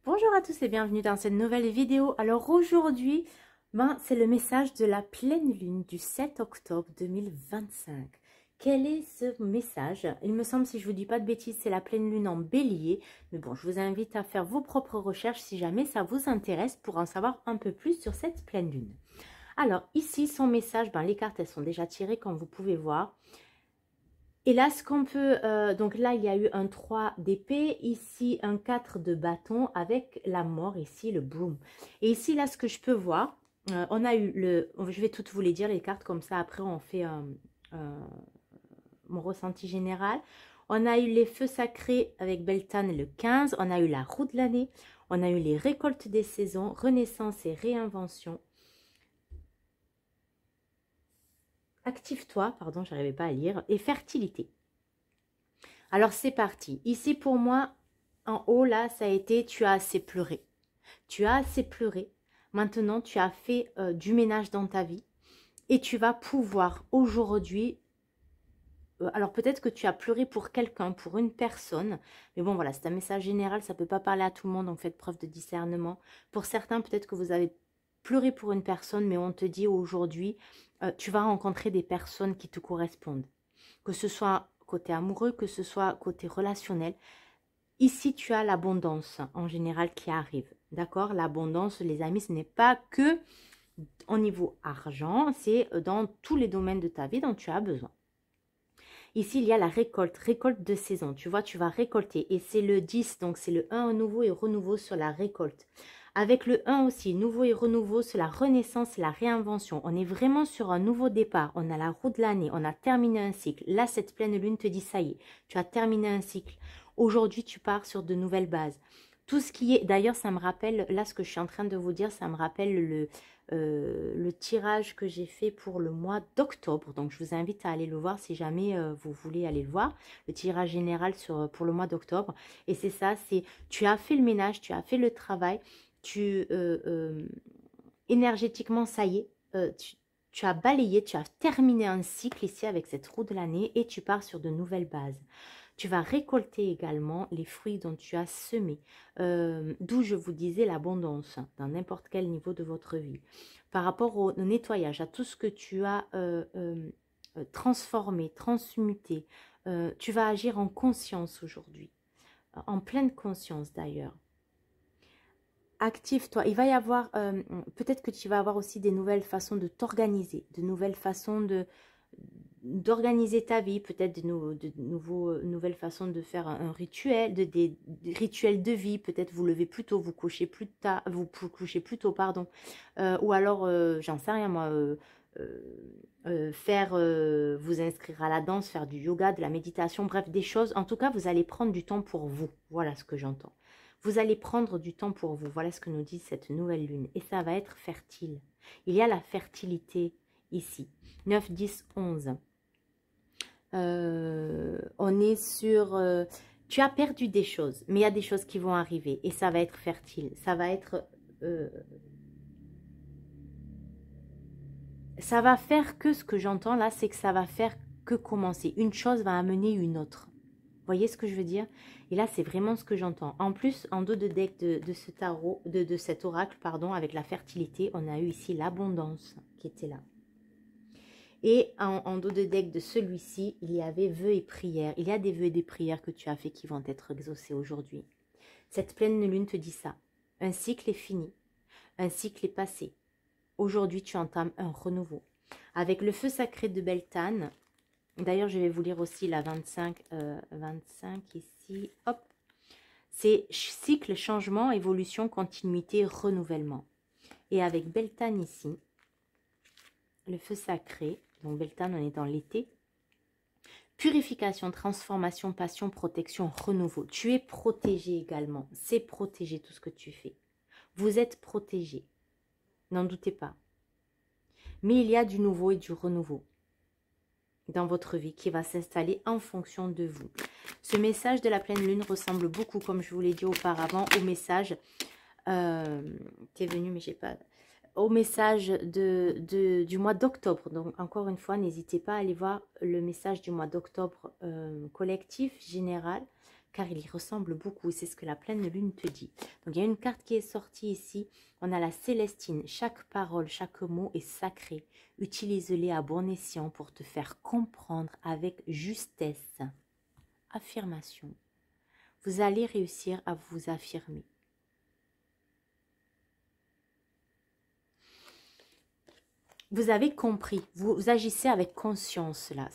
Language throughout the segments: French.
Bonjour à tous et bienvenue dans cette nouvelle vidéo. Alors aujourd'hui, c'est le message de la pleine lune du 7 octobre 2025. Quel est ce message? Il me semble, si je ne vous dis pas de bêtises, c'est la pleine lune en bélier. Mais bon, je vous invite à faire vos propres recherches si jamais ça vous intéresse pour en savoir un peu plus sur cette pleine lune. Alors ici, son message, les cartes, elles sont déjà tirées comme vous pouvez voir. Et là, ce qu'on peut, donc là, il y a eu un 3 d'épée, ici un 4 de bâton avec la mort, ici le broom. Et ici, là, ce que je peux voir, on a eu je vais toutes vous les dire, les cartes, comme ça, après, on fait mon ressenti général. On a eu les feux sacrés avec Beltane le 15, on a eu la roue de l'année, on a eu les récoltes des saisons, renaissance et réinvention. Active-toi, pardon, j'arrivais pas à lire, et fertilité. Alors c'est parti. Ici pour moi, en haut là, ça a été tu as assez pleuré. Tu as assez pleuré. Maintenant, tu as fait du ménage dans ta vie et tu vas pouvoir aujourd'hui. Alors peut-être que tu as pleuré pour quelqu'un, pour une personne, mais bon voilà, c'est un message général, ça ne peut pas parler à tout le monde, donc faites preuve de discernement. Pour certains, peut-être que vous avez pleuré pour une personne, mais on te dit aujourd'hui, tu vas rencontrer des personnes qui te correspondent. Que ce soit côté amoureux, que ce soit côté relationnel. Ici, tu as l'abondance en général qui arrive. D'accord? L'abondance, les amis, ce n'est pas que au niveau argent, c'est dans tous les domaines de ta vie dont tu as besoin. Ici, il y a la récolte de saison. Tu vois, tu vas récolter. Et c'est le 10, donc c'est le 1 nouveau et renouveau sur la récolte. Avec le 1 aussi, nouveau et renouveau sur la renaissance et la réinvention. On est vraiment sur un nouveau départ. On a la roue de l'année, on a terminé un cycle. Là, cette pleine lune te dit, ça y est, tu as terminé un cycle. Aujourd'hui, tu pars sur de nouvelles bases. Tout ce qui est, d'ailleurs, ça me rappelle, là, ce que je suis en train de vous dire, ça me rappelle le tirage que j'ai fait pour le mois d'octobre. Donc, je vous invite à aller le voir si jamais vous voulez aller le voir. Le tirage général pour le mois d'octobre. Et c'est ça, c'est tu as fait le ménage, tu as fait le travail. Énergétiquement, ça y est, tu as balayé, tu as terminé un cycle ici avec cette roue de l'année et tu pars sur de nouvelles bases. Tu vas récolter également les fruits dont tu as semé, d'où je vous disais l'abondance dans n'importe quel niveau de votre vie. Par rapport au nettoyage, à tout ce que tu as transformé, transmuté, tu vas agir en conscience aujourd'hui, en pleine conscience d'ailleurs. Active-toi. Il va y avoir, peut-être que tu vas avoir aussi des nouvelles façons de t'organiser, de nouvelles façons d'organiser ta vie, peut-être nouvelles façons de faire un rituel, des rituels de vie, peut-être vous levez plus tôt, vous couchez plus tard, vous couchez plus tôt, pardon, ou alors, j'en sais rien moi, vous inscrire à la danse, faire du yoga, de la méditation, bref, des choses, en tout cas, vous allez prendre du temps pour vous, voilà ce que j'entends. Vous allez prendre du temps pour vous. Voilà ce que nous dit cette nouvelle lune. Et ça va être fertile. Il y a la fertilité ici. 9, 10, 11. On est sur... tu as perdu des choses, mais il y a des choses qui vont arriver. Et ça va être fertile. Ça va être... ça va faire que ce que j'entends là, c'est que ça va faire que commencer. Une chose va amener une autre. Vous voyez ce que je veux dire? Et là, c'est vraiment ce que j'entends. En plus, en dos de deck de ce tarot, de cet oracle, pardon, avec la fertilité, on a eu ici l'abondance qui était là. Et en dos de deck de celui-ci, il y avait vœux et prières. Il y a des vœux et des prières que tu as fait qui vont être exaucés aujourd'hui. Cette pleine lune te dit ça. Un cycle est fini. Un cycle est passé. Aujourd'hui, tu entames un renouveau. Avec le feu sacré de Beltane. D'ailleurs, je vais vous lire aussi la 25 ici. Hop. C'est cycle, changement, évolution, continuité, renouvellement. Et avec Beltane ici, le feu sacré. Donc Beltane, on est dans l'été. Purification, transformation, passion, protection, renouveau. Tu es protégé également. C'est protégé tout ce que tu fais. Vous êtes protégé. N'en doutez pas. Mais il y a du nouveau et du renouveau dans votre vie qui va s'installer en fonction de vous. Ce message de la pleine lune ressemble beaucoup, comme je vous l'ai dit auparavant, au message qui est venu, mais j'ai pas... au message du mois d'octobre. Donc, encore une fois, n'hésitez pas à aller voir le message du mois d'octobre collectif, général, car il y ressemble beaucoup. C'est ce que la pleine lune te dit. Donc, il y a une carte qui est sortie ici. On a la Célestine. Chaque parole, chaque mot est sacré. Utilise-les à bon escient pour te faire comprendre avec justesse. Affirmation. Vous allez réussir à vous affirmer. Vous avez compris. Vous agissez avec conscience, là.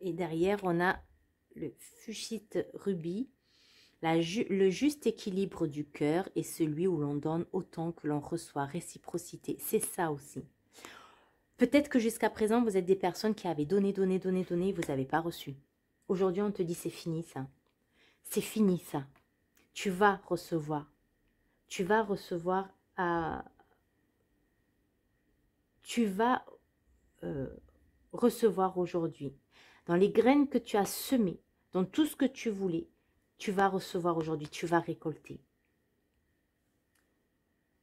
Et derrière, on a le fuchsite rubis. Le juste équilibre du cœur est celui où l'on donne autant que l'on reçoit. Réciprocité, c'est ça aussi. Peut-être que jusqu'à présent, vous êtes des personnes qui avaient donné, donné, donné, donné, et vous n'avez pas reçu. Aujourd'hui, on te dit c'est fini ça. C'est fini ça. Tu vas recevoir. Tu vas recevoir à... Tu vas recevoir aujourd'hui. Dans les graines que tu as semées, dans tout ce que tu voulais, tu vas recevoir aujourd'hui, tu vas récolter.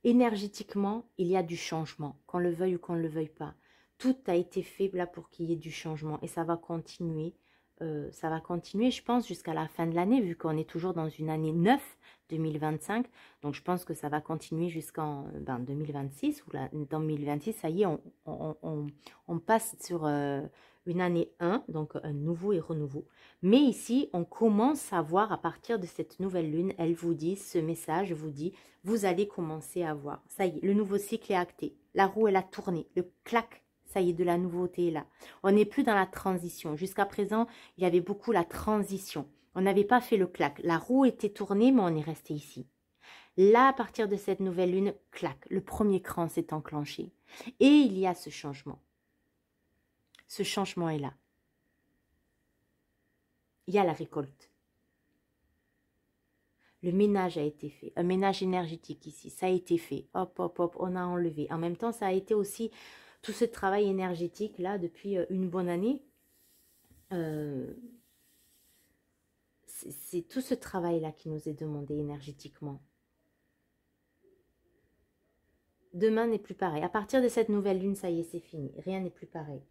Énergétiquement, il y a du changement, qu'on le veuille ou qu'on ne le veuille pas. Tout a été fait là pour qu'il y ait du changement et ça va continuer. Je pense, jusqu'à la fin de l'année, vu qu'on est toujours dans une année 9, 2025. Donc, je pense que ça va continuer jusqu'en 2026. Ou là, dans 2026, ça y est, on passe sur une année 1, donc un nouveau et renouveau. Mais ici, on commence à voir à partir de cette nouvelle lune, elle vous dit, ce message vous dit, vous allez commencer à voir. Ça y est, le nouveau cycle est acté. La roue, elle a tourné. Le clac, ça y est, de la nouveauté est là. On n'est plus dans la transition. Jusqu'à présent, il y avait beaucoup la transition. On n'avait pas fait le clac. La roue était tournée, mais on est resté ici. Là, à partir de cette nouvelle lune, clac, le premier cran s'est enclenché. Et il y a ce changement. Ce changement est là. Il y a la récolte. Le ménage a été fait. Un ménage énergétique ici, ça a été fait. Hop, hop, hop, on a enlevé. En même temps, ça a été aussi tout ce travail énergétique là depuis une bonne année. C'est tout ce travail-là qui nous est demandé énergétiquement. Demain n'est plus pareil. À partir de cette nouvelle lune, ça y est, c'est fini. Rien n'est plus pareil.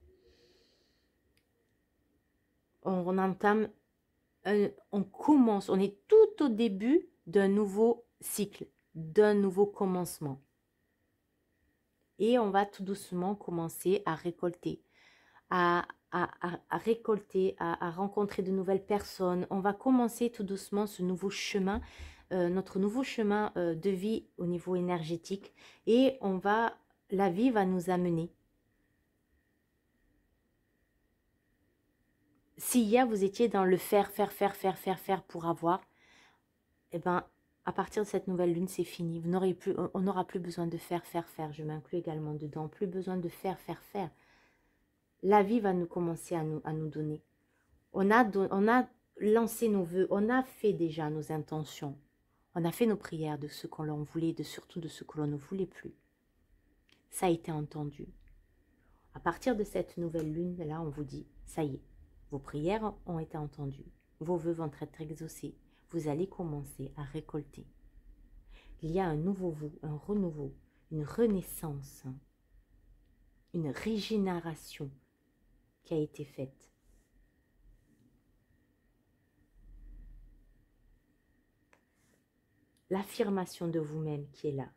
On entame, on commence, on est tout au début d'un nouveau cycle, d'un nouveau commencement. Et on va tout doucement commencer à récolter, à récolter, à rencontrer de nouvelles personnes. On va commencer tout doucement ce nouveau chemin, notre nouveau chemin de vie au niveau énergétique. Et la vie va nous amener. Si hier vous étiez dans le faire pour avoir, eh ben, à partir de cette nouvelle lune, c'est fini. On n'aura plus besoin de faire. Je m'inclus également dedans. Plus besoin de faire. La vie va nous commencer à nous donner. On a lancé nos vœux, on a fait déjà nos intentions. On a fait nos prières de ce qu'on voulait, surtout de ce que l'on ne voulait plus. Ça a été entendu. À partir de cette nouvelle lune, là, on vous dit, ça y est, vos prières ont été entendues. Vos vœux vont être exaucés. Vous allez commencer à récolter. Il y a un nouveau vous, un renouveau, une renaissance, une régénération qui a été faite. L'affirmation de vous-même qui est là.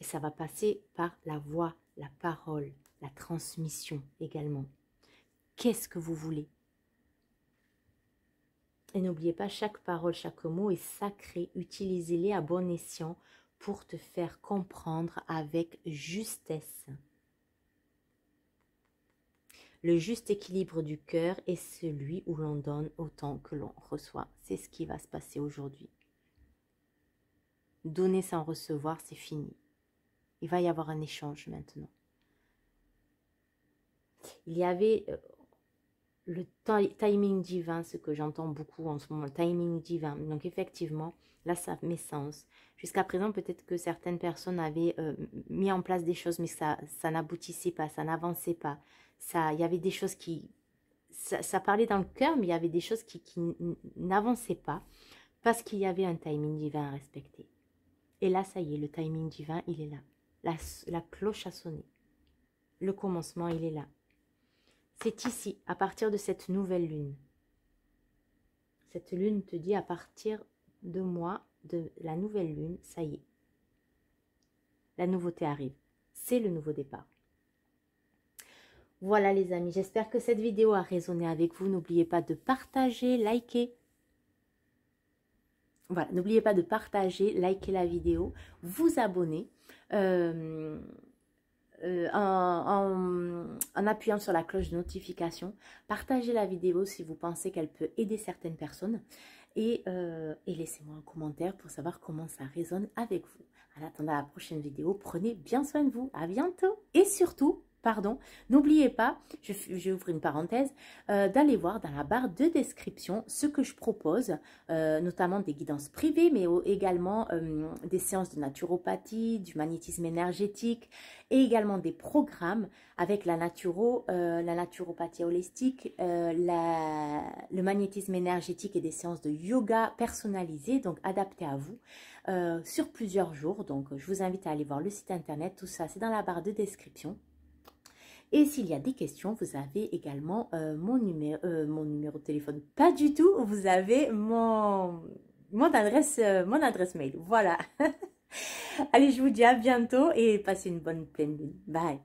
Et ça va passer par la voix, la parole, la transmission également. Qu'est-ce que vous voulez? Et n'oubliez pas, chaque parole, chaque mot est sacré. Utilisez-les à bon escient pour te faire comprendre avec justesse. Le juste équilibre du cœur est celui où l'on donne autant que l'on reçoit. C'est ce qui va se passer aujourd'hui. Donner sans recevoir, c'est fini. Il va y avoir un échange maintenant. Il y avait le timing divin, ce que j'entends beaucoup en ce moment, le timing divin. Donc effectivement, là ça met sens. Jusqu'à présent, peut-être que certaines personnes avaient mis en place des choses, mais ça n'aboutissait pas, ça n'avançait pas. Il y avait des choses qui... Ça parlait dans le cœur, mais il y avait des choses qui n'avançaient pas parce qu'il y avait un timing divin à respecter. Et là, ça y est, le timing divin, il est là. La cloche a sonné. Le commencement, il est là. C'est ici, à partir de cette nouvelle lune, Cette lune te dit à partir de moi, de la nouvelle lune, ça y est. La nouveauté arrive. C'est le nouveau départ. Voilà les amis, j'espère que cette vidéo a résonné avec vous. N'oubliez pas de partager, liker. Voilà, n'oubliez pas de partager, liker la vidéo, vous abonner en appuyant sur la cloche de notification. Partagez la vidéo si vous pensez qu'elle peut aider certaines personnes. Et laissez-moi un commentaire pour savoir comment ça résonne avec vous. En attendant la prochaine vidéo, prenez bien soin de vous. À bientôt. Et surtout, pardon, n'oubliez pas, je ouvre une parenthèse, d'aller voir dans la barre de description ce que je propose, notamment des guidances privées, mais également des séances de naturopathie, du magnétisme énergétique et également des programmes avec la naturopathie holistique, le magnétisme énergétique et des séances de yoga personnalisées, donc adaptées à vous, sur plusieurs jours. Donc, je vous invite à aller voir le site internet, tout ça, c'est dans la barre de description. Et s'il y a des questions, vous avez également mon numéro de téléphone. Pas du tout, vous avez mon adresse mail. Voilà. Allez, je vous dis à bientôt et passez une bonne pleine lune. Bye.